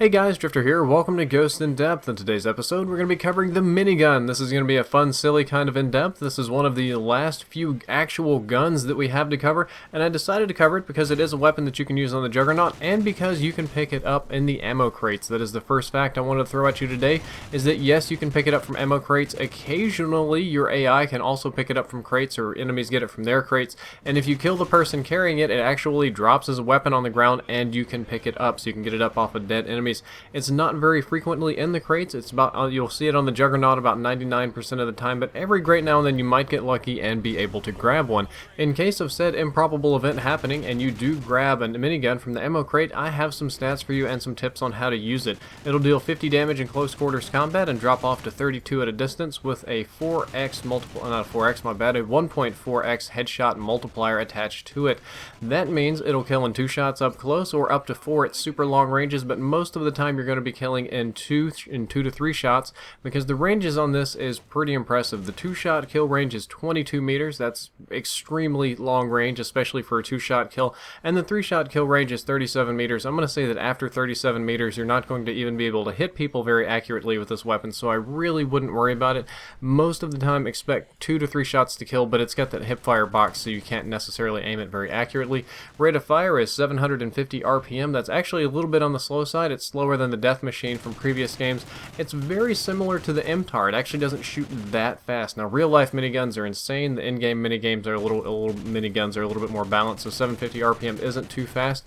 Hey guys, Drifter here. Welcome to Ghost in Depth. In today's episode, we're going to be covering the minigun. This is going to be a fun, silly kind of in-depth. This is one of the last few actual guns that we have to cover, and I decided to cover it because it is a weapon that you can use on the Juggernaut, and because you can pick it up in the ammo crates. That is the first fact I wanted to throw at you today, is that yes, you can pick it up from ammo crates. Occasionally, your AI can also pick it up from crates, or enemies get it from their crates, and if you kill the person carrying it, it actually drops as a weapon on the ground, and you can pick it up, so you can get it up off of dead enemies. It's not very frequently in the crates. It's about you'll see it on the Juggernaut about 99% of the time, but every great now and then you might get lucky and be able to grab one. In case of said improbable event happening and you do grab a minigun from the ammo crate, I have some stats for you and some tips on how to use it. It'll deal 50 damage in close quarters combat and drop off to 32 at a distance with a 4x multiple, not a 4x, my bad, a 1.4x headshot multiplier attached to it. That means it'll kill in 2 shots up close or up to 4 at super long ranges, but most of the time you're going to be killing in 2 to 3 shots because the ranges on this is pretty impressive. The 2-shot kill range is 22 meters. That's extremely long range, especially for a 2-shot kill, and the 3-shot kill range is 37 meters. I'm going to say that after 37 meters you're not going to even be able to hit people very accurately with this weapon, so I really wouldn't worry about it. Most of the time expect 2 to 3 shots to kill, but it's got that hipfire box so you can't necessarily aim it very accurately. Rate of fire is 750 RPM. That's actually a little bit on the slow side. It's slower than the Death Machine from previous games. It's very similar to the MTAR. It actually doesn't shoot that fast. Now, real life miniguns are insane. The in-game miniguns are a little bit more balanced, so 750 RPM isn't too fast.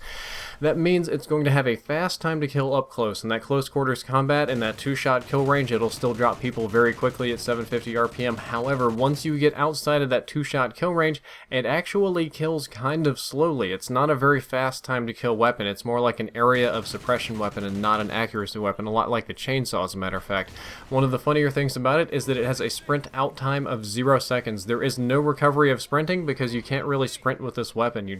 That means it's going to have a fast time to kill up close. In that close quarters combat, in that 2-shot kill range, it'll still drop people very quickly at 750 RPM. However, once you get outside of that 2-shot kill range, it actually kills kind of slowly. It's not a very fast time to kill weapon. It's more like an area of suppression weapon and not an accuracy weapon, a lot like the chainsaw, as a matter of fact. One of the funnier things about it is that it has a sprint out time of 0 seconds. There is no recovery of sprinting because you can't really sprint with this weapon.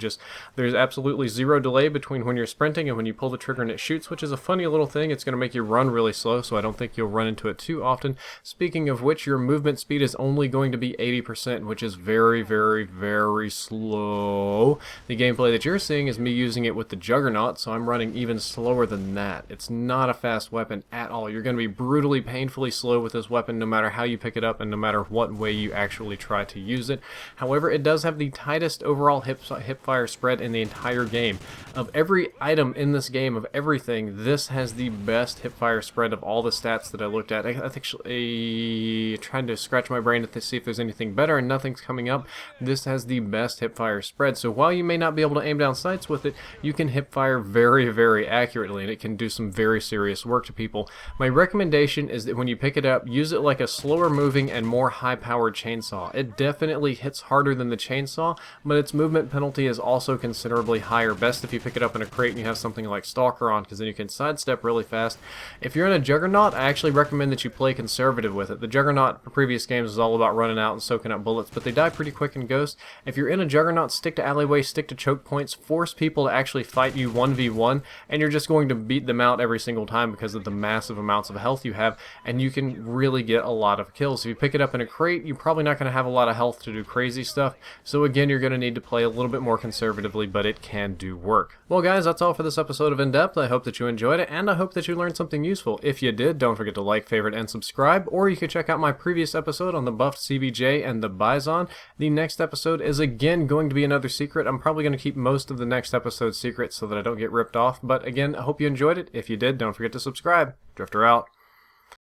There's absolutely 0 delay between when you're sprinting and when you pull the trigger and it shoots, which is a funny little thing. It's going to make you run really slow, so I don't think you'll run into it too often. Speaking of which, your movement speed is only going to be 80%, which is very, very, very slow. The gameplay that you're seeing is me using it with the Juggernaut, so I'm running even slower than that. It's not a fast weapon at all. You're going to be brutally, painfully slow with this weapon no matter how you pick it up and no matter what way you actually try to use it. However, it does have the tightest overall hipfire spread in the entire game. Of every item in this game, of everything, this has the best hipfire spread of all the stats that I looked at. I actually tried to scratch my brain to see if there's anything better, and nothing's coming up. This has the best hipfire spread, so while you may not be able to aim down sights with it, you can hipfire very, very accurately, and it can do some very serious work to people. My recommendation is that when you pick it up, use it like a slower moving and more high-powered chainsaw. It definitely hits harder than the chainsaw, but its movement penalty is also considerably higher. Best if you pick it up in a crate and you have something like Stalker on, because then you can sidestep really fast. If you're in a Juggernaut, I actually recommend that you play conservative with it. The Juggernaut for previous games is all about running out and soaking up bullets, but they die pretty quick in Ghost. If you're in a Juggernaut, stick to alleyways, stick to choke points, force people to actually fight you 1v1, and you're just going to beat them out every single time because of the massive amounts of health you have, and you can really get a lot of kills. If you pick it up in a crate, you're probably not going to have a lot of health to do crazy stuff, so again, you're going to need to play a little bit more conservatively, but it can do work. Well guys, that's all for this episode of In Depth. I hope that you enjoyed it, and I hope that you learned something useful. If you did, don't forget to like, favorite, and subscribe, or you can check out my previous episode on the buffed CBJ and the Bison. The next episode is again going to be another secret. I'm probably going to keep most of the next episode secret so that I don't get ripped off, but again, I hope you enjoyed it. If you did, don't forget to subscribe. Drifter out.